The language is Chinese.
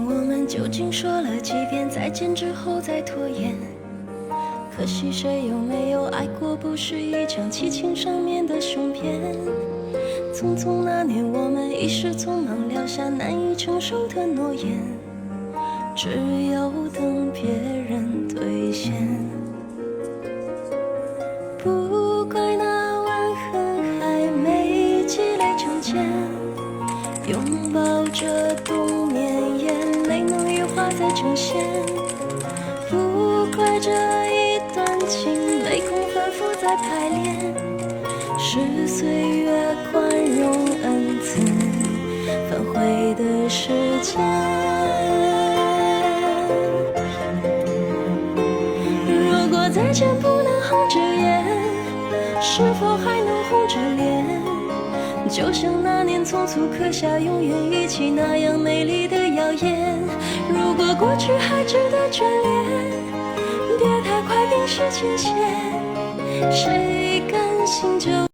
我们究竟说了几遍再见之后再拖延？可惜谁有没有爱过，不是一张激情上面的雄辩。匆匆那年，我们一时匆忙撂下难以承受的诺言，只有等别人兑现。不怪那吻痕还没积累成茧，拥抱着冬眠，眼泪能羽化再成仙。不怪这一段情没空反复再排练，是岁月宽容恩赐反悔的时间。如果再见不能红着眼，是否还能红着脸？就像那年匆促刻下永远一起那样美丽的谣言。如果过去还值得眷恋，别太快冰释前嫌。谁敢